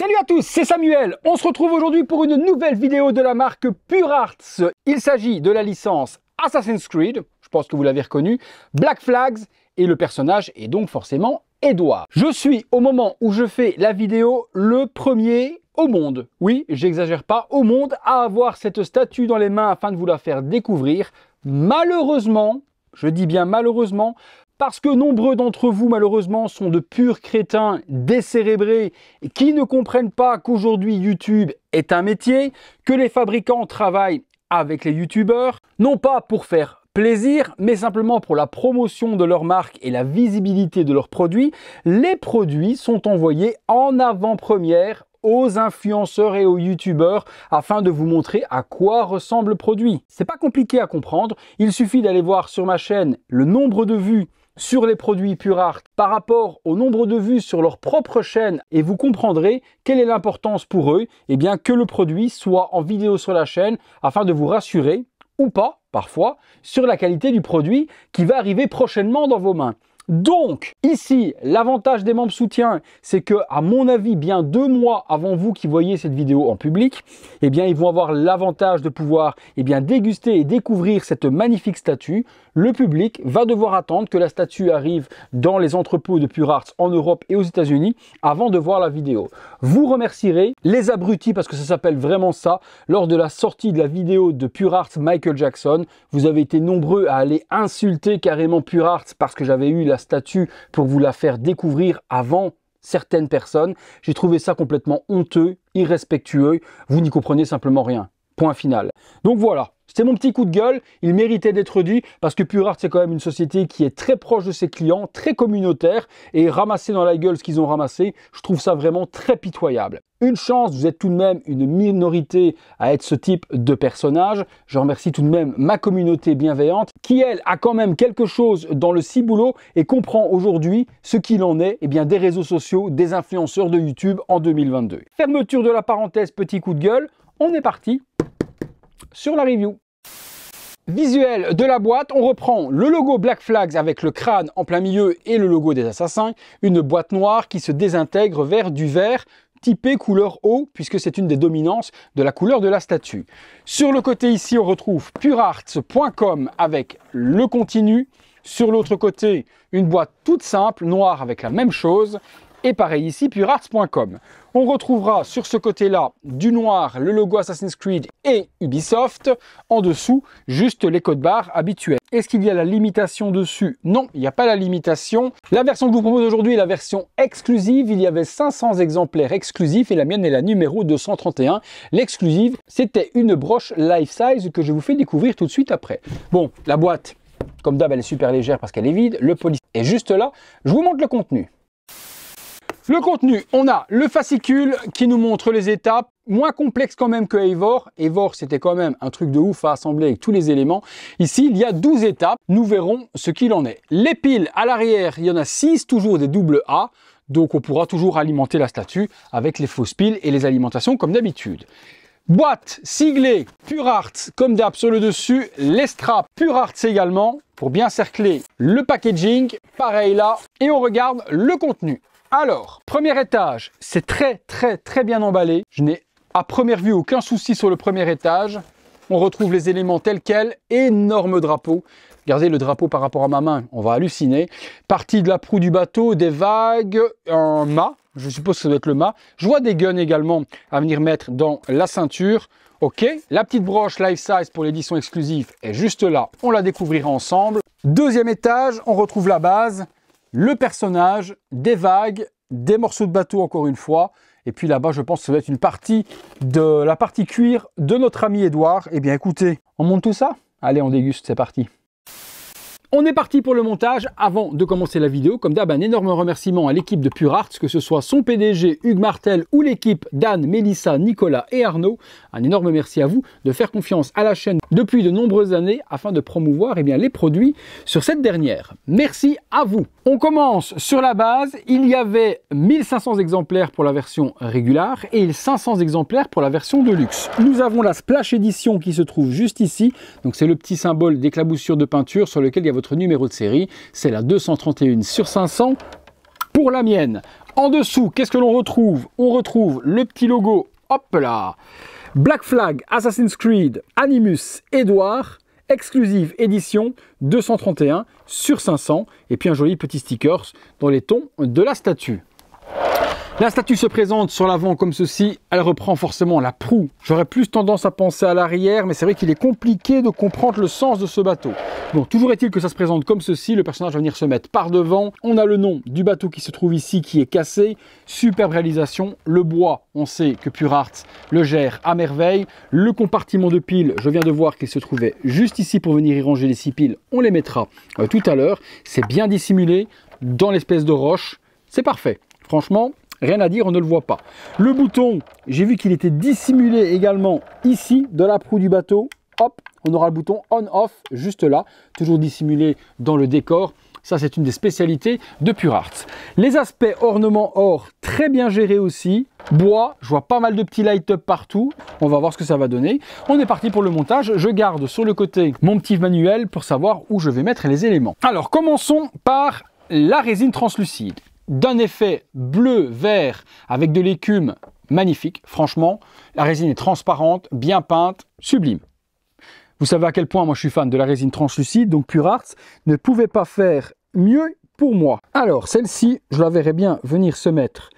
Salut à tous, c'est Samuel. On se retrouve aujourd'hui pour une nouvelle vidéo de la marque Pure Arts. Il s'agit de la licence Assassin's Creed, je pense que vous l'avez reconnu, Black Flags, et le personnage est donc forcément Edward. Je suis, au moment où je fais la vidéo, le premier au monde, oui, j'exagère pas, au monde à avoir cette statue dans les mains afin de vous la faire découvrir. Malheureusement, je dis bien malheureusement, parce que nombreux d'entre vous, malheureusement, sont de purs crétins décérébrés qui ne comprennent pas qu'aujourd'hui YouTube est un métier, que les fabricants travaillent avec les youtubeurs, non pas pour faire plaisir, mais simplement pour la promotion de leur marque et la visibilité de leurs produits. Les produits sont envoyés en avant-première aux influenceurs et aux youtubeurs afin de vous montrer à quoi ressemble le produit. C'est pas compliqué à comprendre, il suffit d'aller voir sur ma chaîne le nombre de vues sur les produits Pure Art par rapport au nombre de vues sur leur propre chaîne et vous comprendrez quelle est l'importance pour eux que le produit soit en vidéo sur la chaîne afin de vous rassurer ou pas, parfois, sur la qualité du produit qui va arriver prochainement dans vos mains. Donc, ici, l'avantage des membres soutiens, c'est que, à mon avis, bien 2 mois avant vous qui voyez cette vidéo en public, ils vont avoir l'avantage de pouvoir déguster et découvrir cette magnifique statue. Le public va devoir attendre que la statue arrive dans les entrepôts de Pure Arts en Europe et aux États-Unis avant de voir la vidéo. Vous remercierez les abrutis, parce que ça s'appelle vraiment ça, lors de la sortie de la vidéo de Pure Arts Michael Jackson. Vous avez été nombreux à aller insulter carrément Pure Arts parce que j'avais eu la statue pour vous la faire découvrir avant certaines personnes. J'ai trouvé ça complètement honteux, irrespectueux. Vous n'y comprenez simplement rien. Point final. Donc voilà. C'était mon petit coup de gueule, il méritait d'être dit parce que Pure Art c'est quand même une société qui est très proche de ses clients, très communautaire et ramasser dans la gueule ce qu'ils ont ramassé, je trouve ça vraiment très pitoyable. Une chance, vous êtes tout de même une minorité à être ce type de personnage. Je remercie tout de même ma communauté bienveillante qui elle a quand même quelque chose dans le ciboulot et comprend aujourd'hui ce qu'il en est des réseaux sociaux, des influenceurs de YouTube en 2022. Fermeture de la parenthèse, petit coup de gueule, on est parti sur la review. Visuel de la boîte, on reprend le logo Black Flags avec le crâne en plein milieu et le logo des assassins, une boîte noire qui se désintègre vers du vert typé couleur eau puisque c'est une des dominances de la couleur de la statue. Sur le côté ici, on retrouve purearts.com avec le continu. Sur l'autre côté, une boîte toute simple, noire avec la même chose. Et pareil ici, purearts.com. On retrouvera sur ce côté-là du noir le logo Assassin's Creed et Ubisoft. En dessous, juste les codes barres habituels. Est-ce qu'il y a la limitation dessus? Non, il n'y a pas la limitation. La version que je vous propose aujourd'hui est la version exclusive. Il y avait 500 exemplaires exclusifs et la mienne est la numéro 231. L'exclusive, c'était une broche life size que je vous fais découvrir tout de suite après. Bon, la boîte, comme d'hab, elle est super légère parce qu'elle est vide. Le policier est juste là. Je vous montre le contenu. Le contenu, on a le fascicule qui nous montre les étapes, moins complexe quand même que Eivor. Eivor, c'était quand même un truc de ouf à assembler avec tous les éléments. Ici, il y a 12 étapes. Nous verrons ce qu'il en est. Les piles à l'arrière, il y en a 6, toujours des double A. Donc, on pourra toujours alimenter la statue avec les fausses piles et les alimentations comme d'habitude. Boîte siglée Pure Arts comme d'hab sur le dessus. Les straps Pure Arts également pour bien cercler le packaging. Pareil là. Et on regarde le contenu. Alors, premier étage, c'est très bien emballé. Je n'ai à première vue aucun souci sur le premier étage. On retrouve les éléments tels quels. Énorme drapeau. Regardez le drapeau par rapport à ma main, on va halluciner. Partie de la proue du bateau, des vagues, un mât. Je suppose que ça doit être le mât. Je vois des guns également à venir mettre dans la ceinture. Ok, la petite broche life size pour l'édition exclusive est juste là. On la découvrira ensemble. Deuxième étage, on retrouve la base. Le personnage, des vagues, des morceaux de bateau encore une fois. Et puis là-bas, je pense que ça va être une partie de la partie cuir de notre ami Edouard. Eh bien écoutez, on monte tout ça? Allez, on déguste, c'est parti. On est parti pour le montage. Avant de commencer la vidéo, comme d'hab, un énorme remerciement à l'équipe de Pure Arts, que ce soit son PDG Hugues Martel ou l'équipe d'Anne, Mélissa, Nicolas et Arnaud. Un énorme merci à vous de faire confiance à la chaîne depuis de nombreuses années afin de promouvoir les produits sur cette dernière. Merci à vous. On commence sur la base. Il y avait 1500 exemplaires pour la version régulière et 500 exemplaires pour la version de luxe. Nous avons la Splash Edition qui se trouve juste ici. Donc c'est le petit symbole d'éclaboussure de peinture sur lequel il y a votre numéro de série. C'est la 231/500 pour la mienne. En dessous, qu'est-ce que l'on retrouve? On retrouve le petit logo, hop là, Black Flag, Assassin's Creed, Animus, Edward, exclusive édition 231 sur 500, et puis un joli petit sticker dans les tons de la statue. La statue se présente sur l'avant comme ceci, elle reprend forcément la proue. J'aurais plus tendance à penser à l'arrière, mais c'est vrai qu'il est compliqué de comprendre le sens de ce bateau. Bon, toujours est-il que ça se présente comme ceci, le personnage va venir se mettre par devant. On a le nom du bateau qui se trouve ici, qui est cassé. Superbe réalisation. Le bois, on sait que Pure Arts le gère à merveille. Le compartiment de piles, je viens de voir qu'il se trouvait juste ici pour venir y ranger les 6 piles. On les mettra tout à l'heure. C'est bien dissimulé dans l'espèce de roche. C'est parfait. Franchement, rien à dire, on ne le voit pas. Le bouton, j'ai vu qu'il était dissimulé également ici, de la proue du bateau. Hop, on aura le bouton on-off juste là, toujours dissimulé dans le décor. Ça, c'est une des spécialités de Pure Arts. Les aspects ornements or, très bien gérés aussi. Bois, je vois pas mal de petits light-up partout. On va voir ce que ça va donner. On est parti pour le montage. Je garde sur le côté mon petit manuel pour savoir où je vais mettre les éléments. Alors, commençons par la résine translucide. D'un effet bleu-vert avec de l'écume magnifique. Franchement, la résine est transparente, bien peinte, sublime. Vous savez à quel point moi je suis fan de la résine translucide, donc Pure Arts ne pouvait pas faire mieux pour moi. Alors celle-ci, je la verrais bien venir se mettre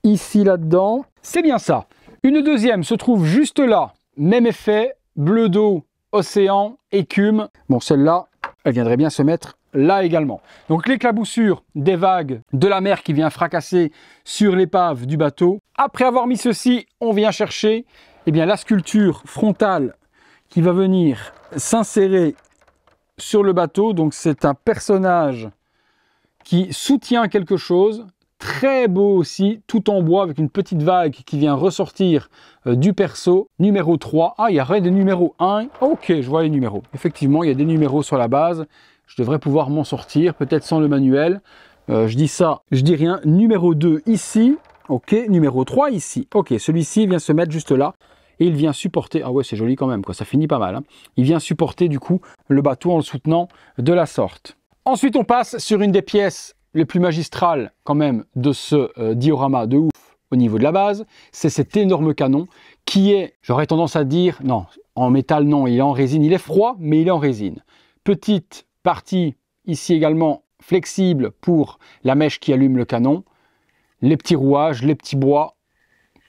ici là-dedans. C'est bien ça. Une deuxième se trouve juste là. Même effet, bleu d'eau, océan, écume. Bon, celle-là, elle viendrait bien se mettre là également. Donc l'éclaboussure des vagues de la mer qui vient fracasser sur l'épave du bateau. Après avoir mis ceci, on vient chercher la sculpture frontale qui va venir s'insérer sur le bateau. Donc c'est un personnage qui soutient quelque chose. Très beau aussi, tout en bois avec une petite vague qui vient ressortir du perso. Numéro 3. Ah, il y aurait des numéros 1. Ok, je vois les numéros. Effectivement, il y a des numéros sur la base. Je devrais pouvoir m'en sortir, peut-être sans le manuel. Je dis ça, je dis rien. Numéro 2 ici. Ok, numéro 3 ici. Ok, celui-ci vient se mettre juste là. Et il vient supporter, ah ouais c'est joli quand même, quoi. Ça finit pas mal. Hein. Il vient supporter du coup le bateau en le soutenant de la sorte. Ensuite on passe sur une des pièces les plus magistrales quand même de ce diorama de ouf au niveau de la base. C'est cet énorme canon qui est, j'aurais tendance à dire, non, en métal non, il est en résine. Il est froid mais il est en résine. Petite partie ici également flexible pour la mèche qui allume le canon. Les petits rouages, les petits bois.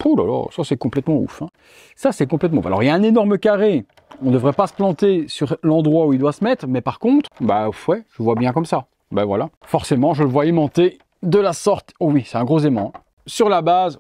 Oh là là, ça c'est complètement ouf. Hein. Ça c'est complètement ouf. Alors il y a un énorme carré. On ne devrait pas se planter sur l'endroit où il doit se mettre. Mais par contre, bah ouais, je vois bien comme ça. Ben voilà. Forcément, je le vois aimanté de la sorte. Oh oui, c'est un gros aimant. Hein. Sur la base,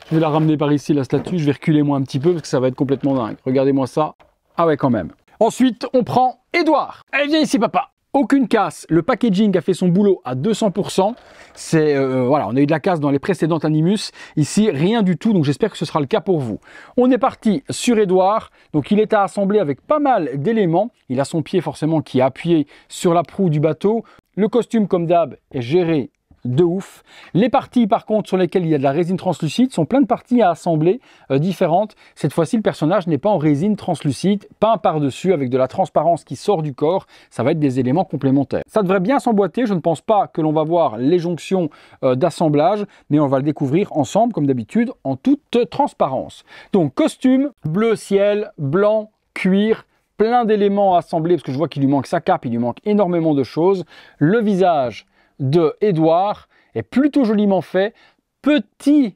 je vais la ramener par ici, la statue. Je vais reculer moi un petit peu parce que ça va être complètement dingue. Regardez-moi ça. Ah ouais, quand même. Ensuite, on prend Edward. Allez, viens ici, papa. Aucune casse, le packaging a fait son boulot à 200%. C'est voilà, on a eu de la casse dans les précédentes Animus. Ici, rien du tout, donc j'espère que ce sera le cas pour vous. On est parti sur Edward. Donc il est à assembler avec pas mal d'éléments. Il a son pied forcément qui est appuyé sur la proue du bateau. Le costume, comme d'hab, est géré de ouf. Les parties par contre sur lesquelles il y a de la résine translucide sont plein de parties à assembler différentes. Cette fois-ci le personnage n'est pas en résine translucide, peint par-dessus avec de la transparence qui sort du corps. Ça va être des éléments complémentaires. Ça devrait bien s'emboîter, je ne pense pas que l'on va voir les jonctions d'assemblage, mais on va le découvrir ensemble comme d'habitude en toute transparence. Donc costume, bleu ciel, blanc, cuir, plein d'éléments à assembler parce que je vois qu'il lui manque sa cape, il lui manque énormément de choses. Le visage de Edward est plutôt joliment fait. Petit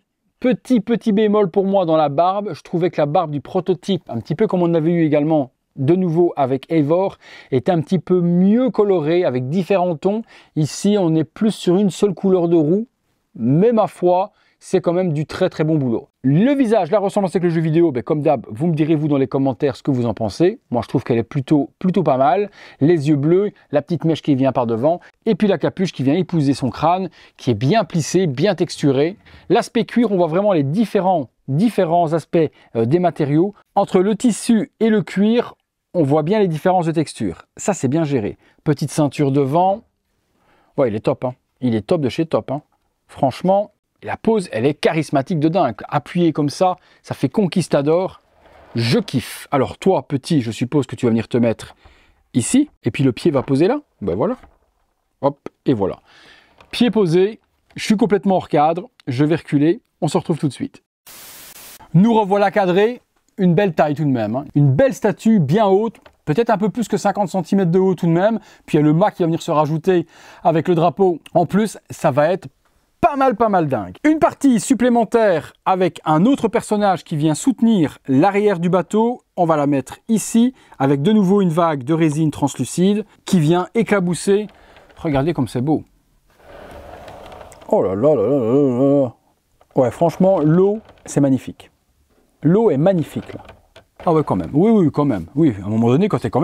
bémol pour moi dans la barbe. Je trouvais que la barbe du prototype, un petit peu comme on avait eu également de nouveau avec Eivor, est un petit peu mieux colorée avec différents tons. Ici, on est plus sur une seule couleur de roue, mais ma foi, c'est quand même du très bon boulot. Le visage, la ressemblance avec le jeu vidéo, comme d'hab, vous me direz vous dans les commentaires ce que vous en pensez. Moi je trouve qu'elle est plutôt pas mal. Les yeux bleus, la petite mèche qui vient par devant, et puis la capuche qui vient épouser son crâne, qui est bien plissé, bien texturé. L'aspect cuir, on voit vraiment les différents aspects des matériaux. Entre le tissu et le cuir, on voit bien les différences de texture. Ça c'est bien géré. Petite ceinture devant. Ouais, il est top. Hein. Il est top de chez top. Hein. Franchement, la pose, elle est charismatique de dingue. Appuyé comme ça, ça fait conquistador. Je kiffe. Alors toi, petit, je suppose que tu vas venir te mettre ici. Et puis le pied va poser là. Ben voilà. Hop, et voilà. pied posé, je suis complètement hors cadre, je vais reculer, on se retrouve tout de suite. Nous revoilà cadrés, une belle taille tout de même, hein. Une belle statue bien haute, peut-être un peu plus que 50 cm de haut tout de même, puis il y a le mât qui va venir se rajouter avec le drapeau. En plus, ça va être pas mal dingue. Une partie supplémentaire avec un autre personnage qui vient soutenir l'arrière du bateau. On va la mettre ici avec de nouveau une vague de résine translucide qui vient éclabousser. Regardez comme c'est beau. Oh là là là là là là. Ouais, franchement, l'eau, c'est magnifique. L'eau est magnifique là. Ah ouais, quand même. Oui, quand même. Oui, à un moment donné, quand c'est quand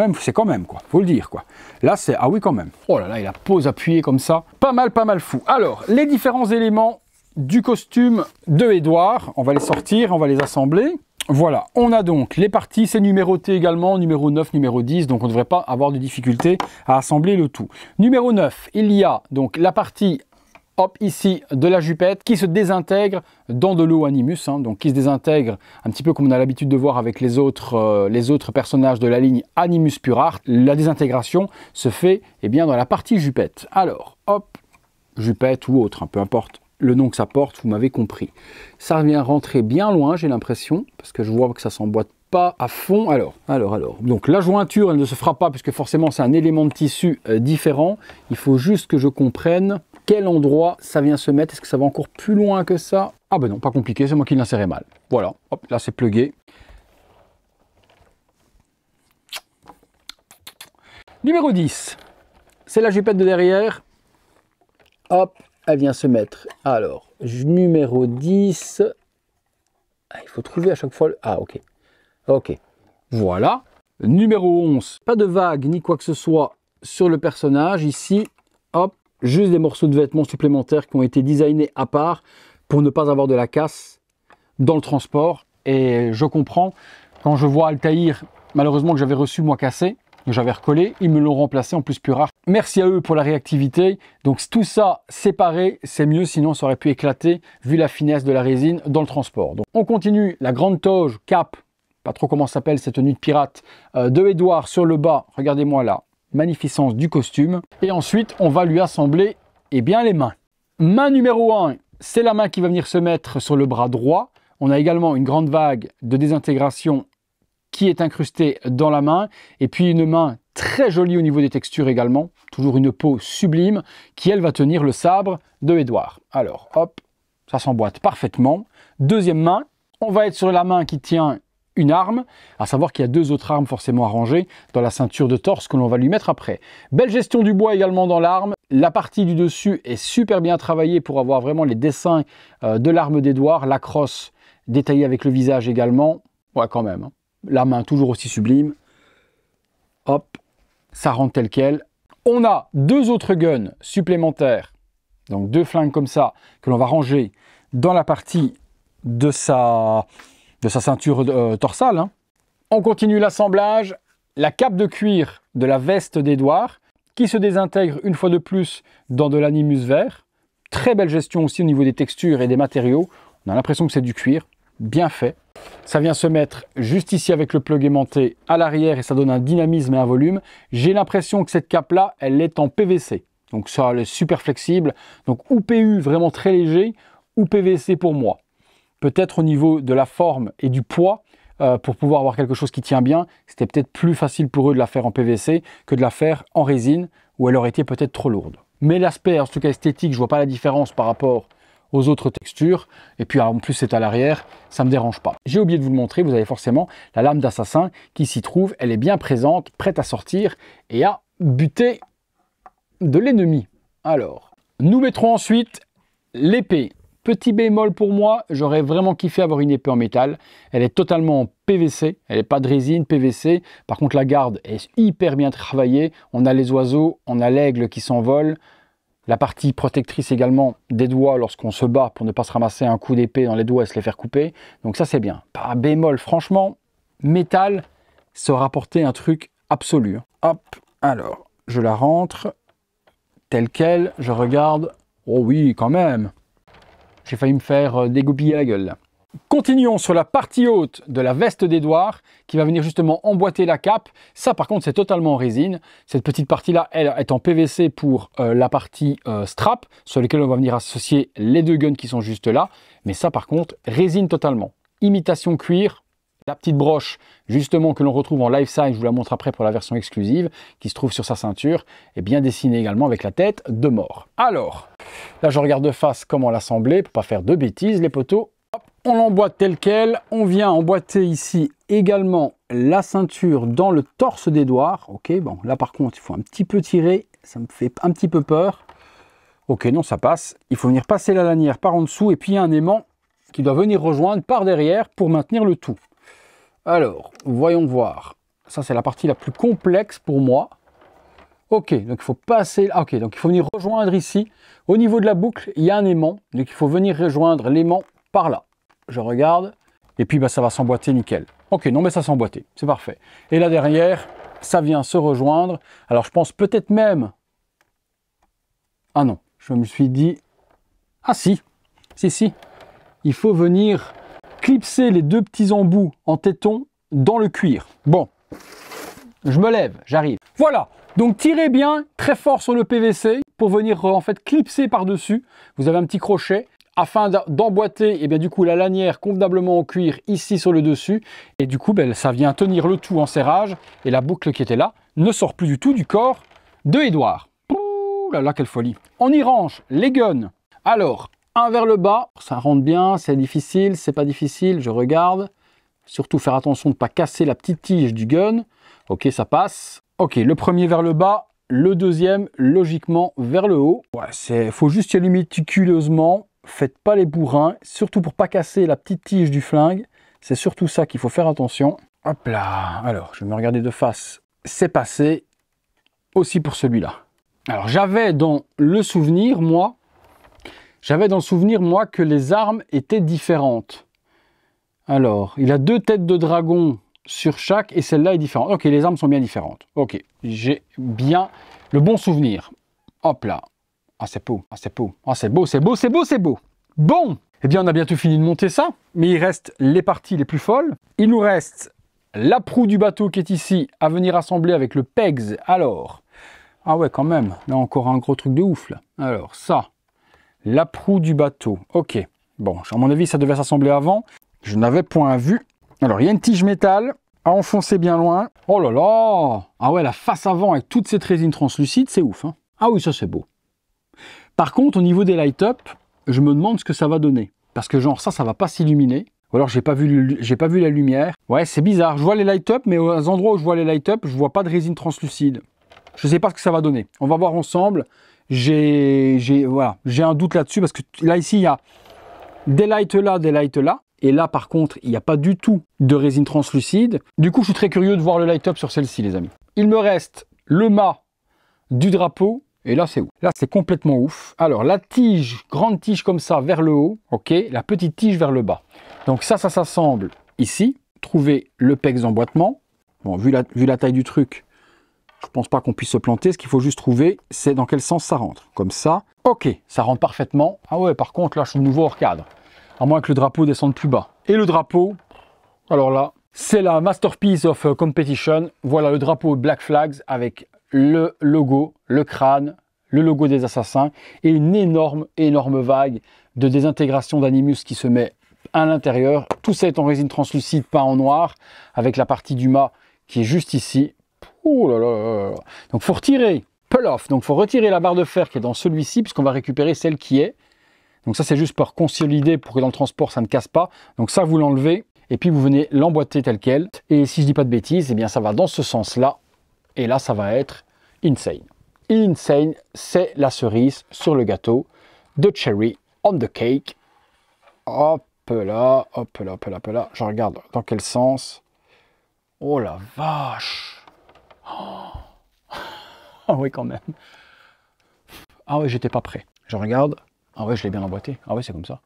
même, quoi. Faut le dire, quoi. Là, c'est... Ah oui, quand même. Oh là là, il a pose appuyée comme ça. Pas mal fou. Alors, les différents éléments du costume de Édouard. On va les sortir, on va les assembler. Voilà, on a donc les parties, c'est numéroté également, numéro 9, numéro 10, donc on ne devrait pas avoir de difficulté à assembler le tout. Numéro 9, il y a donc la partie... Hop, ici, de la jupette qui se désintègre dans de l'eau Animus, hein, donc qui se désintègre un petit peu comme on a l'habitude de voir avec les autres personnages de la ligne Animus Pure Art. La désintégration se fait bien dans la partie jupette. Alors, hop, jupette ou autre, hein, peu importe le nom que ça porte, vous m'avez compris. Ça vient rentrer bien loin, j'ai l'impression, parce que je vois que ça s'emboîte pas à fond. Alors. Donc la jointure, elle ne se fera pas, puisque forcément c'est un élément de tissu différent. Il faut juste que je comprenne quel endroit ça vient se mettre. Est-ce que ça va encore plus loin que ça? Ah ben non, pas compliqué, c'est moi qui l'insérais mal. Voilà, hop, là c'est plugué. Numéro 10, c'est la jupette de derrière. Hop, elle vient se mettre. Alors, numéro 10. Il faut trouver à chaque fois... Ah, ok. Ok, voilà. Numéro 11, pas de vague ni quoi que ce soit sur le personnage. Ici, hop, juste des morceaux de vêtements supplémentaires qui ont été designés à part pour ne pas avoir de la casse dans le transport. Et je comprends, quand je vois Altaïr, malheureusement que j'avais reçu moi cassé, que j'avais recollé, ils me l'ont remplacé en plus plus rare. Merci à eux pour la réactivité. Donc tout ça séparé, c'est mieux, sinon ça aurait pu éclater vu la finesse de la résine dans le transport. Donc on continue, la grande toge, cape, pas trop comment s'appelle cette tenue de pirate, de Édouard sur le bas, regardez-moi là. Magnificence du costume. Et ensuite, on va lui assembler les mains. Main numéro 1, c'est la main qui va venir se mettre sur le bras droit. On a également une grande vague de désintégration qui est incrustée dans la main. Et puis une main très jolie au niveau des textures également. Toujours une peau sublime qui, elle, va tenir le sabre de Édouard. Alors, hop, ça s'emboîte parfaitement. Deuxième main, on va être sur la main qui tient une arme, à savoir qu'il y a deux autres armes forcément à ranger dans la ceinture de torse que l'on va lui mettre après. Belle gestion du bois également dans l'arme. La partie du dessus est super bien travaillée pour avoir vraiment les dessins de l'arme d'Édouard, la crosse détaillée avec le visage également. Ouais, quand même, hein. La main toujours aussi sublime. Hop, ça rentre tel quel. On a deux autres guns supplémentaires, donc deux flingues comme ça, que l'on va ranger dans la partie de sa ceinture torsale, hein. On continue l'assemblage, la cape de cuir de la veste d'Édouard qui se désintègre une fois de plus dans de l'animus vert. Très belle gestion aussi au niveau des textures et des matériaux. On a l'impression que c'est du cuir, bien fait. Ça vient se mettre juste ici avec le plug aimanté à l'arrière et ça donne un dynamisme et un volume. J'ai l'impression que cette cape-là, elle est en PVC. Donc ça, elle est super flexible. Donc ou PU vraiment très léger, ou PVC pour moi. Peut-être au niveau de la forme et du poids, pour pouvoir avoir quelque chose qui tient bien, c'était peut-être plus facile pour eux de la faire en PVC que de la faire en résine, où elle aurait été peut-être trop lourde. Mais l'aspect, en tout cas esthétique, je vois pas la différence par rapport aux autres textures. Et puis en plus c'est à l'arrière, ça me dérange pas. J'ai oublié de vous le montrer, vous avez forcément la lame d'assassin qui s'y trouve. Elle est bien présente, prête à sortir et à buter de l'ennemi. Alors, nous mettrons ensuite l'épée. Petit bémol pour moi, j'aurais vraiment kiffé avoir une épée en métal. Elle est totalement en PVC, elle n'est pas de résine, PVC. Par contre, la garde est hyper bien travaillée. On a les oiseaux, on a l'aigle qui s'envole. La partie protectrice également des doigts lorsqu'on se bat pour ne pas se ramasser un coup d'épée dans les doigts et se les faire couper. Donc ça, c'est bien. Pas bémol, franchement, métal, ça aura apporté un truc absolu. Hop, alors, je la rentre telle quelle, je regarde. Oh oui, quand même. J'ai failli me faire dégoupiller la gueule là. Continuons sur la partie haute de la veste d'Edouard qui va venir justement emboîter la cape. Ça par contre c'est totalement en résine. Cette petite partie là elle est en PVC pour la partie strap sur lesquelles on va venir associer les deux guns qui sont juste là. Mais ça par contre résine totalement. Imitation cuir. La petite broche justement que l'on retrouve en life size, je vous la montre après pour la version exclusive, qui se trouve sur sa ceinture, est bien dessinée également avec la tête de mort. Alors, là je regarde de face comment l'assembler, pour pas faire de bêtises les poteaux. Hop, on l'emboîte tel quel, on vient emboîter ici également la ceinture dans le torse d'Edouard. Ok, bon là par contre il faut un petit peu tirer, ça me fait un petit peu peur. Ok, non ça passe, il faut venir passer la lanière par en dessous et puis il y a un aimant qui doit venir rejoindre par derrière pour maintenir le tout. Alors, voyons voir. Ça, c'est la partie la plus complexe pour moi. Ok, donc il faut passer... Ok, donc il faut venir rejoindre ici. Au niveau de la boucle, il y a un aimant. Donc il faut venir rejoindre l'aimant par là. Je regarde. Et puis, bah, ça va s'emboîter nickel. Ok, non, mais ça s'est emboîté. C'est parfait. Et là, derrière, ça vient se rejoindre. Alors, je pense peut-être même... Ah non, je me suis dit... Ah si, si. Il faut venir... clipser les deux petits embouts en téton dans le cuir. Bon, je me lève, j'arrive. Voilà, donc tirez bien très fort sur le PVC pour venir en fait clipser par-dessus. Vous avez un petit crochet afin d'emboîter et bien du coup la lanière convenablement en cuir ici sur le dessus. Et du coup, ben, ça vient tenir le tout en serrage et la boucle qui était là ne sort plus du tout du corps de Edouard. Ouh là là, quelle folie. On y range les guns. Alors, un vers le bas, ça rentre bien, c'est difficile, c'est pas difficile, je regarde. Surtout faire attention de ne pas casser la petite tige du gun. Ok, ça passe. Ok, le premier vers le bas, le deuxième logiquement vers le haut. Ouais, faut juste y aller méticuleusement, faites pas les bourrins, surtout pour pas casser la petite tige du flingue. C'est surtout ça qu'il faut faire attention. Hop là, alors je vais me regarder de face, c'est passé. Aussi pour celui-là. Alors j'avais dans le souvenir, moi, que les armes étaient différentes. Alors, il a deux têtes de dragon sur chaque et celle-là est différente. Ok, les armes sont bien différentes. Ok, j'ai bien le bon souvenir. Hop là. Ah, c'est beau, ah, c'est beau, ah, c'est beau, c'est beau, c'est beau, c'est beau. Bon, eh bien, on a bientôt fini de monter ça, mais il reste les parties les plus folles. Il nous reste la proue du bateau qui est ici à venir assembler avec le pegs. Alors, ah ouais, quand même, là encore un gros truc de ouf là. Alors, ça. La proue du bateau, ok. Bon, à mon avis, ça devait s'assembler avant. Je n'avais point vu. Alors, il y a une tige métal à enfoncer bien loin. Oh là là! Ah ouais, la face avant avec toute cette résine translucide, c'est ouf. Hein. Ah oui, ça c'est beau. Par contre, au niveau des light-up, je me demande ce que ça va donner. Parce que genre, ça va pas s'illuminer. Ou alors, j'ai pas vu la lumière. Ouais, c'est bizarre. Je vois les light-up, mais aux endroits où je vois les light-up, je vois pas de résine translucide. Je sais pas ce que ça va donner. On va voir ensemble. J'ai un doute là-dessus parce que là, ici, il y a des lights là, des lights là. Et là, par contre, il n'y a pas du tout de résine translucide. Du coup, je suis très curieux de voir le light-up sur celle-ci, les amis. Il me reste le mât du drapeau. Et là, c'est ouf. Là, c'est complètement ouf. Alors, la tige, grande tige comme ça, vers le haut. Ok, la petite tige vers le bas. Donc ça s'assemble ici. Trouver le pegs d'emboîtement. Bon, vu la taille du truc, je pense pas qu'on puisse se planter. Ce qu'il faut juste trouver, c'est dans quel sens ça rentre. Comme ça. Ok, ça rentre parfaitement. Ah ouais, par contre, là, je suis de nouveau hors cadre. À moins que le drapeau descende plus bas. Et le drapeau, alors là, c'est la Masterpiece of Competition. Voilà le drapeau Black Flags avec le logo, le crâne, le logo des assassins et une énorme vague de désintégration d'Animus qui se met à l'intérieur. Tout ça est en résine translucide peint en noir avec la partie du mât qui est juste ici. Oh là là là. Donc faut retirer, pull off, donc faut retirer la barre de fer qui est dans celui-ci puisqu'on va récupérer celle qui est. Donc ça c'est juste pour consolider pour que dans le transport ça ne casse pas. Donc ça vous l'enlevez et puis vous venez l'emboîter tel quel. Et si je dis pas de bêtises, eh bien ça va dans ce sens-là. Et là ça va être insane. Insane, c'est la cerise sur le gâteau de cherry on the cake. Hop là, hop là, hop là, hop là. Je regarde dans quel sens. Oh la vache. Oh. Ah oui quand même. Ah ouais, j'étais pas prêt. Je regarde. Ah ouais, je l'ai bien emboîté. Ah ouais, c'est comme ça.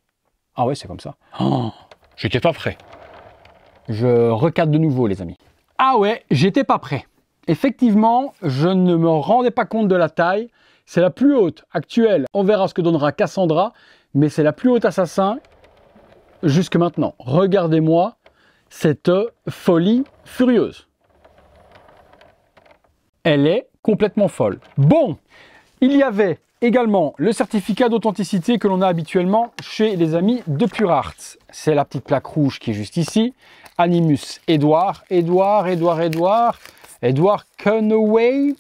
Ah ouais, c'est comme ça. Oh, j'étais pas prêt. Je recadre de nouveau, les amis. Ah ouais, j'étais pas prêt. Effectivement, je ne me rendais pas compte de la taille. C'est la plus haute actuelle. On verra ce que donnera Cassandra. Mais c'est la plus haute assassin jusque maintenant. Regardez-moi cette folie furieuse. Elle est complètement folle. Bon, il y avait également le certificat d'authenticité que l'on a habituellement chez les amis de PureArts. C'est la petite plaque rouge qui est juste ici. Animus Edouard Conaway,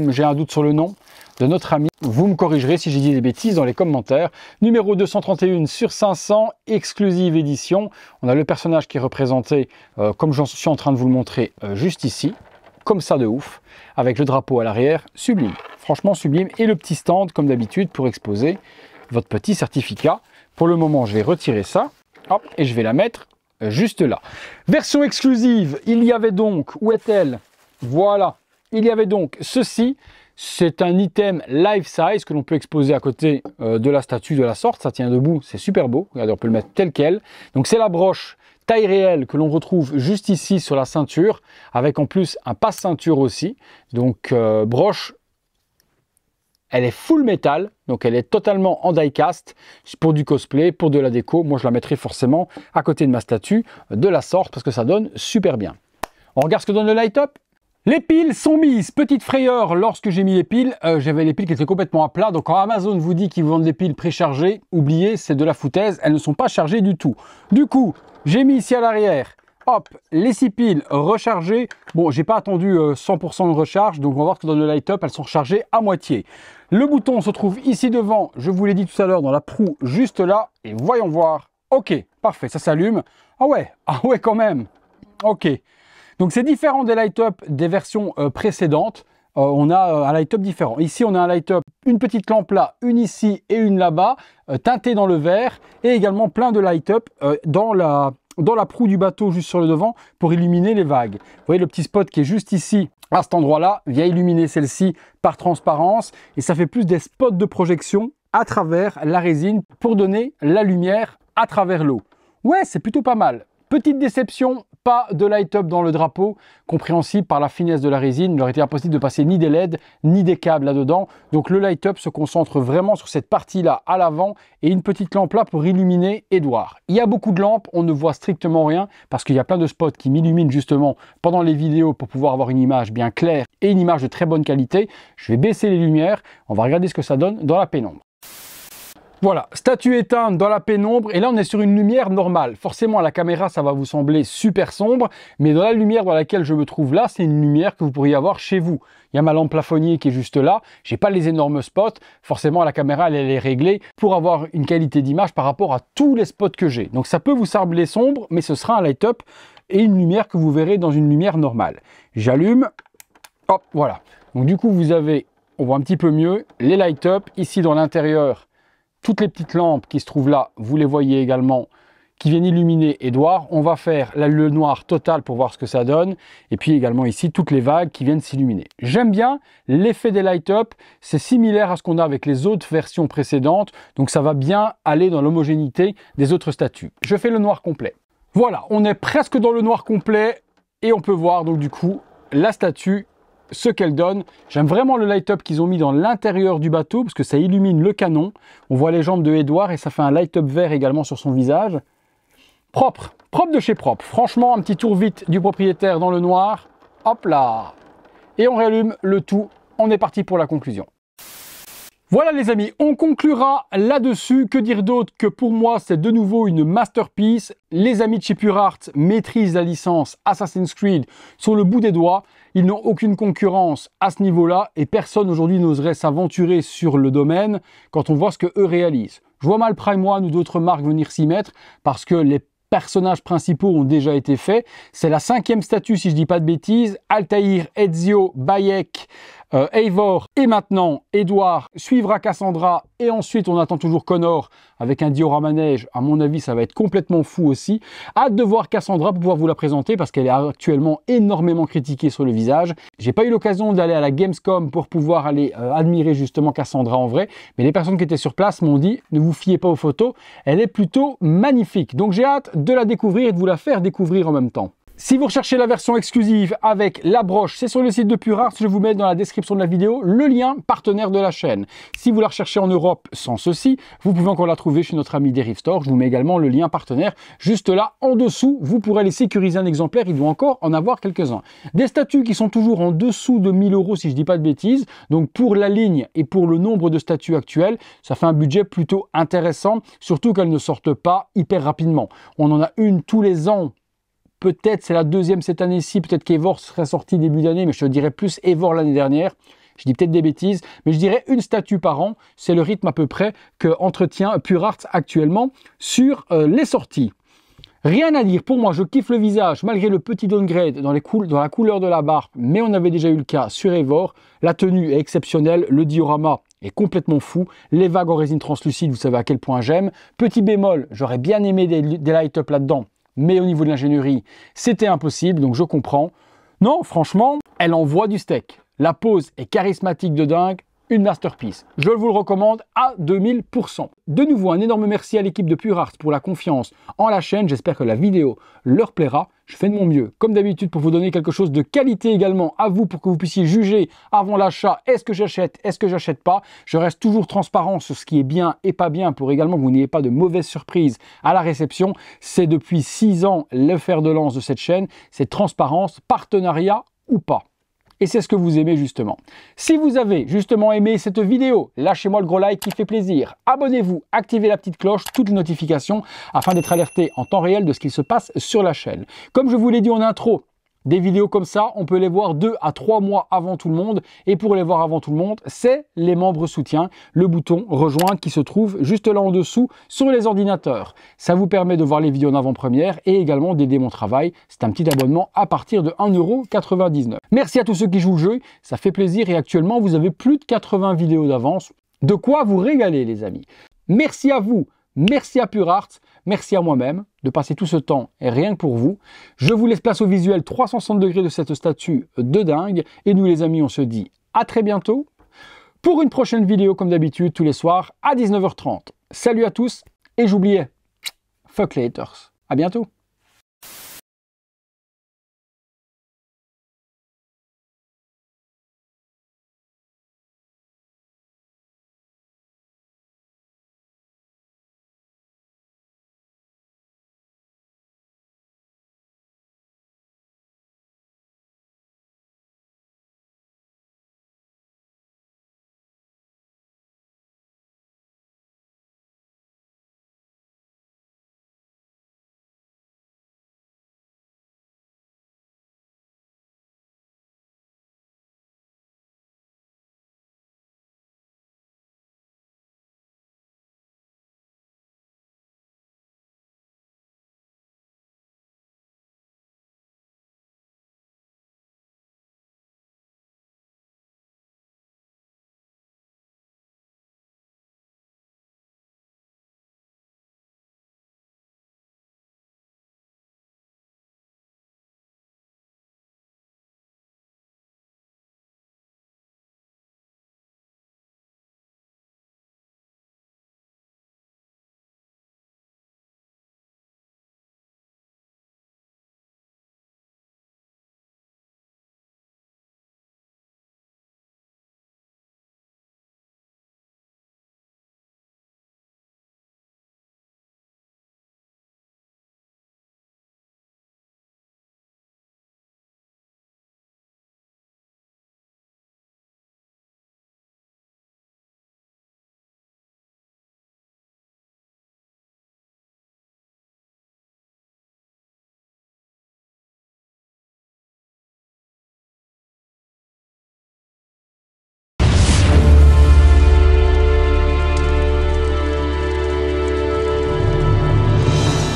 j'ai un doute sur le nom de notre ami. Vous me corrigerez si j'ai dit des bêtises dans les commentaires. Numéro 231 sur 500, exclusive édition. On a le personnage qui est représenté, comme j'en suis en train de vous le montrer, juste ici. Comme ça de ouf, avec le drapeau à l'arrière, sublime, franchement sublime, et le petit stand comme d'habitude pour exposer votre petit certificat. Pour le moment, je vais retirer ça, hop, et je vais la mettre juste là. Version exclusive, il y avait donc, où est-elle? Voilà, il y avait donc ceci, c'est un item life size que l'on peut exposer à côté de la statue de la sorte, ça tient debout, c'est super beau, regardez, on peut le mettre tel quel. Donc c'est la broche taille réelle que l'on retrouve juste ici sur la ceinture, avec en plus un passe-ceinture aussi. Donc broche, elle est full métal, donc elle est totalement en die-cast pour du cosplay, pour de la déco. Moi je la mettrai forcément à côté de ma statue de la sorte parce que ça donne super bien. On regarde ce que donne le light-up. Les piles sont mises, petite frayeur lorsque j'ai mis les piles, j'avais les piles qui étaient complètement à plat, donc quand Amazon vous dit qu'ils vous vendent des piles préchargées, oubliez, c'est de la foutaise, elles ne sont pas chargées du tout. Du coup, j'ai mis ici à l'arrière, hop, les 6 piles rechargées. Bon, j'ai pas attendu 100% de recharge, donc on va voir que dans le light-up, elles sont rechargées à moitié. Le bouton se trouve ici devant, je vous l'ai dit tout à l'heure, dans la proue, juste là, et voyons voir. Ok, parfait, ça s'allume. Ah ouais quand même, ok. Donc c'est différent des light-up des versions précédentes. On a un light-up différent. Ici, on a un light-up, une petite lampe là, une ici et une là-bas, teintée dans le vert, et également plein de light-up dans la proue du bateau juste sur le devant pour illuminer les vagues. Vous voyez le petit spot qui est juste ici, à cet endroit-là, vient illuminer celle-ci par transparence, et ça fait plus des spots de projection à travers la résine pour donner la lumière à travers l'eau. Ouais, c'est plutôt pas mal. Petite déception, pas de light-up dans le drapeau, compréhensible par la finesse de la résine. Il aurait été impossible de passer ni des LED, ni des câbles là-dedans. Donc le light-up se concentre vraiment sur cette partie-là à l'avant et une petite lampe là pour illuminer Edouard. Il y a beaucoup de lampes, on ne voit strictement rien parce qu'il y a plein de spots qui m'illuminent justement pendant les vidéos pour pouvoir avoir une image bien claire et une image de très bonne qualité. Je vais baisser les lumières, on va regarder ce que ça donne dans la pénombre. Voilà, statue éteinte dans la pénombre, et là on est sur une lumière normale. Forcément à la caméra ça va vous sembler super sombre, mais dans la lumière dans laquelle je me trouve là, c'est une lumière que vous pourriez avoir chez vous. Il y a ma lampe plafonnier qui est juste là, j'ai pas les énormes spots, forcément à la caméra elle est réglée pour avoir une qualité d'image par rapport à tous les spots que j'ai. Donc ça peut vous sembler sombre, mais ce sera un light-up et une lumière que vous verrez dans une lumière normale. J'allume, hop, voilà. Donc du coup vous avez, on voit un petit peu mieux, les light-up, ici dans l'intérieur. Toutes les petites lampes qui se trouvent là, vous les voyez également, qui viennent illuminer Edouard. On va faire le noir total pour voir ce que ça donne. Et puis également ici, toutes les vagues qui viennent s'illuminer. J'aime bien l'effet des light-up. C'est similaire à ce qu'on a avec les autres versions précédentes. Donc ça va bien aller dans l'homogénéité des autres statues. Je fais le noir complet. Voilà, on est presque dans le noir complet. Et on peut voir donc du coup la statue, ce qu'elle donne. J'aime vraiment le light-up qu'ils ont mis dans l'intérieur du bateau parce que ça illumine le canon. On voit les jambes de Edouard et ça fait un light-up vert également sur son visage. Propre, propre de chez propre. Franchement, un petit tour vite du propriétaire dans le noir. Hop là. Et on rallume le tout. On est parti pour la conclusion. Voilà les amis, on conclura là-dessus. Que dire d'autre que pour moi c'est de nouveau une masterpiece. Les amis de chez PureArts maîtrisent la licence Assassin's Creed sur le bout des doigts. Ils n'ont aucune concurrence à ce niveau-là et personne aujourd'hui n'oserait s'aventurer sur le domaine quand on voit ce qu'eux réalisent. Je vois mal Prime One ou d'autres marques venir s'y mettre parce que les personnages principaux ont déjà été faits. C'est la 5e statue si je dis pas de bêtises. Altaïr, Ezio, Bayek, Eivor et maintenant Edouard suivra Cassandra et ensuite on attend toujours Connor avec un diorama neige. À mon avis ça va être complètement fou aussi. Hâte de voir Cassandra pour pouvoir vous la présenter parce qu'elle est actuellement énormément critiquée sur le visage. J'ai pas eu l'occasion d'aller à la Gamescom pour pouvoir aller admirer justement Cassandra en vrai, mais les personnes qui étaient sur place m'ont dit ne vous fiez pas aux photos, elle est plutôt magnifique. Donc j'ai hâte de la découvrir et de vous la faire découvrir en même temps. Si vous recherchez la version exclusive avec la broche, c'est sur le site de Pure Arts. Je vous mets dans la description de la vidéo le lien partenaire de la chaîne. Si vous la recherchez en Europe sans ceci, vous pouvez encore la trouver chez notre ami Derive Store. Je vous mets également le lien partenaire juste là en dessous. Vous pourrez aller sécuriser un exemplaire. Il doit encore en avoir quelques-uns. Des statues qui sont toujours en dessous de 1000 € si je dis pas de bêtises. Donc pour la ligne et pour le nombre de statues actuelles, ça fait un budget plutôt intéressant. Surtout qu'elles ne sortent pas hyper rapidement. On en a une tous les ans. Peut-être c'est la deuxième cette année-ci, peut-être qu'Evor serait sorti début d'année, mais je te dirais plus Evor l'année dernière. Je dis peut-être des bêtises, mais je dirais une statue par an. C'est le rythme à peu près que entretient Pure Arts actuellement sur les sorties. Rien à dire, pour moi je kiffe le visage, malgré le petit downgrade dans la couleur de la barbe, mais on avait déjà eu le cas sur Evor. La tenue est exceptionnelle, le diorama est complètement fou, les vagues en résine translucide, vous savez à quel point j'aime. Petit bémol, j'aurais bien aimé des light-up là-dedans, mais au niveau de l'ingénierie, c'était impossible, donc je comprends. Non, franchement, elle envoie du steak. La pose est charismatique de dingue, une masterpiece. Je vous le recommande à 2000%. De nouveau, un énorme merci à l'équipe de Pure Arts pour la confiance en la chaîne. J'espère que la vidéo leur plaira. Je fais de mon mieux, comme d'habitude, pour vous donner quelque chose de qualité également à vous, pour que vous puissiez juger avant l'achat, est-ce que j'achète, est-ce que j'achète pas. Je reste toujours transparent sur ce qui est bien et pas bien, pour également que vous n'ayez pas de mauvaises surprises à la réception. C'est depuis 6 ans le fer de lance de cette chaîne, c'est transparence, partenariat ou pas. Et c'est ce que vous aimez justement. Si vous avez justement aimé cette vidéo, lâchez-moi le gros like qui fait plaisir. Abonnez-vous, activez la petite cloche, toutes les notifications afin d'être alerté en temps réel de ce qu'il se passe sur la chaîne. Comme je vous l'ai dit en intro, des vidéos comme ça, on peut les voir 2 à 3 mois avant tout le monde. Et pour les voir avant tout le monde, c'est les membres soutiens, le bouton rejoindre qui se trouve juste là en dessous sur les ordinateurs. Ça vous permet de voir les vidéos en avant-première et également d'aider mon travail. C'est un petit abonnement à partir de 1,99 €. Merci à tous ceux qui jouent le jeu, ça fait plaisir et actuellement vous avez plus de 80 vidéos d'avance. De quoi vous régaler les amis. Merci à vous. Merci à Pure Arts, merci à moi-même de passer tout ce temps et rien que pour vous. Je vous laisse place au visuel 360 degrés de cette statue de dingue. Et nous les amis, on se dit à très bientôt pour une prochaine vidéo comme d'habitude tous les soirs à 19 h 30. Salut à tous et j'oubliais, fuck les haters. À bientôt.